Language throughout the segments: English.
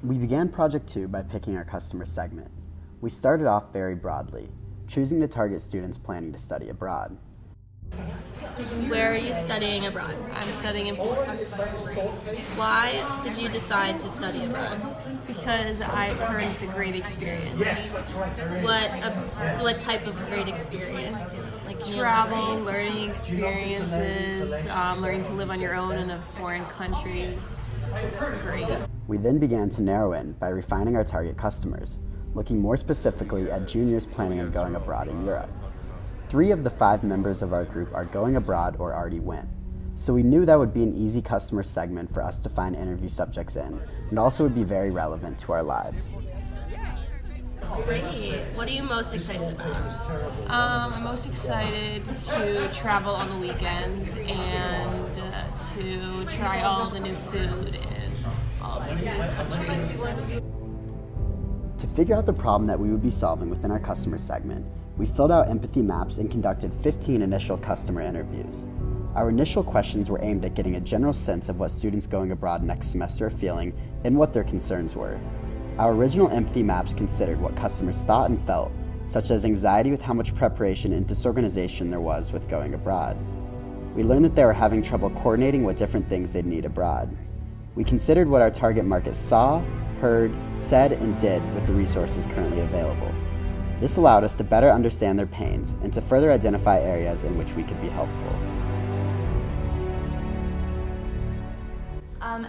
We began Project 2 by picking our customer segment. We started off very broadly, choosing to target students planning to study abroad. Where are you studying abroad? I'm studying in Florida. Why did you decide to study abroad? Because I've heard it's a great experience. What type of great experience? Like Travel, learning experiences, learning to live on your own in a foreign country is great. We then began to narrow in by refining our target customers, looking more specifically at juniors planning on going abroad in Europe. 3 of the 5 members of our group are going abroad or already went, so we knew that would be an easy customer segment for us to find interview subjects in, and also would be very relevant to our lives. Great. What are you most excited about? I'm most excited to travel on the weekends and to try all the new food in all of these new countries. To figure out the problem that we would be solving within our customer segment, we filled out empathy maps and conducted 15 initial customer interviews. Our initial questions were aimed at getting a general sense of what students going abroad next semester are feeling and what their concerns were. Our original empathy maps considered what customers thought and felt, such as anxiety with how much preparation and disorganization there was with going abroad. We learned that they were having trouble coordinating what different things they'd need abroad. We considered what our target market saw, heard, said, and did with the resources currently available. This allowed us to better understand their pains and to further identify areas in which we could be helpful.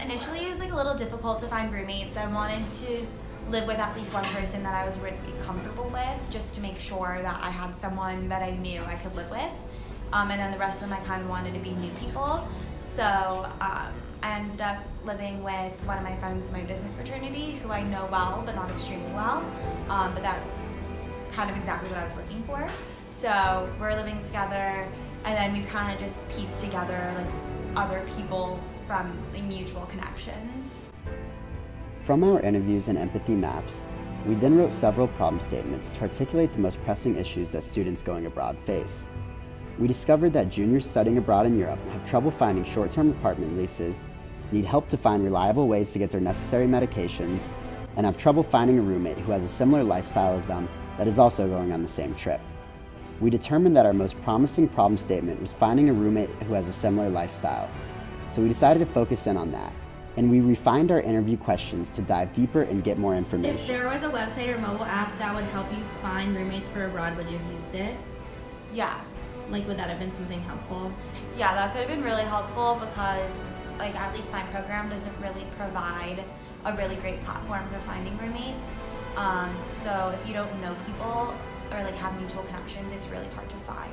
Initially, it was a little difficult to find roommates. I wanted to live with at least one person that I was really comfortable with, just to make sure that I had someone that I knew I could live with. And then the rest of them I kind of wanted to be new people. So I ended up living with one of my friends in my business fraternity, who I know well, but not extremely well. But that's kind of exactly what I was looking for. So we're living together, and then we kind of just pieced together other people from mutual connections. From our interviews and empathy maps, we then wrote several problem statements to articulate the most pressing issues that students going abroad face. We discovered that juniors studying abroad in Europe have trouble finding short-term apartment leases, need help to find reliable ways to get their necessary medications, and have trouble finding a roommate who has a similar lifestyle as them that is also going on the same trip. We determined that our most promising problem statement was finding a roommate who has a similar lifestyle, so we decided to focus in on that, and we refined our interview questions to dive deeper and get more information. If there was a website or mobile app that would help you find roommates for abroad, would you have used it? Yeah. Would that have been something helpful? Yeah, that could have been really helpful because at least my program doesn't really provide a really great platform for finding roommates. So if you don't know people or have mutual connections, it's really hard to find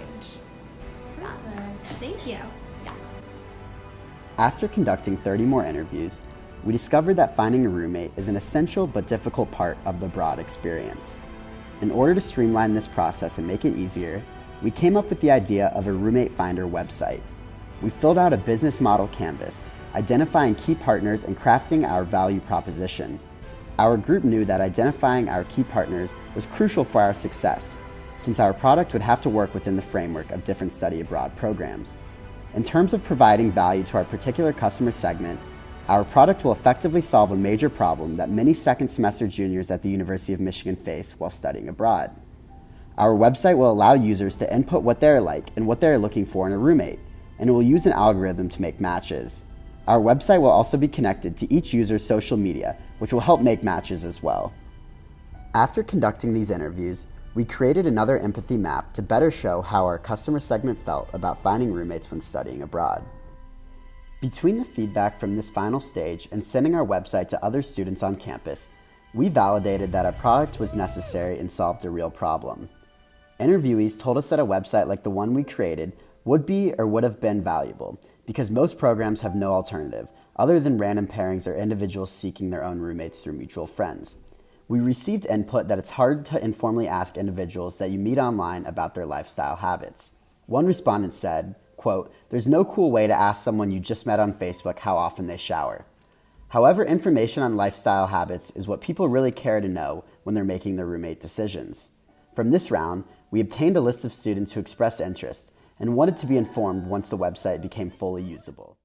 them. Thank you. Yeah. After conducting 30 more interviews, we discovered that finding a roommate is an essential but difficult part of the abroad experience. In order to streamline this process and make it easier, we came up with the idea of a roommate finder website. We filled out a business model canvas, identifying key partners and crafting our value proposition. Our group knew that identifying our key partners was crucial for our success, since our product would have to work within the framework of different study abroad programs. In terms of providing value to our particular customer segment, our product will effectively solve a major problem that many second semester juniors at the University of Michigan face while studying abroad. Our website will allow users to input what they're like and what they're looking for in a roommate, and it will use an algorithm to make matches. Our website will also be connected to each user's social media, which will help make matches as well. After conducting these interviews, we created another empathy map to better show how our customer segment felt about finding roommates when studying abroad. Between the feedback from this final stage and sending our website to other students on campus, we validated that our product was necessary and solved a real problem. Interviewees told us that a website like the one we created would be or would have been valuable, because most programs have no alternative, other than random pairings or individuals seeking their own roommates through mutual friends. We received input that it's hard to informally ask individuals that you meet online about their lifestyle habits. One respondent said, quote, "There's no cool way to ask someone you just met on Facebook how often they shower." However, information on lifestyle habits is what people really care to know when they're making their roommate decisions. From this round, we obtained a list of students who expressed interest and wanted to be informed once the website became fully usable.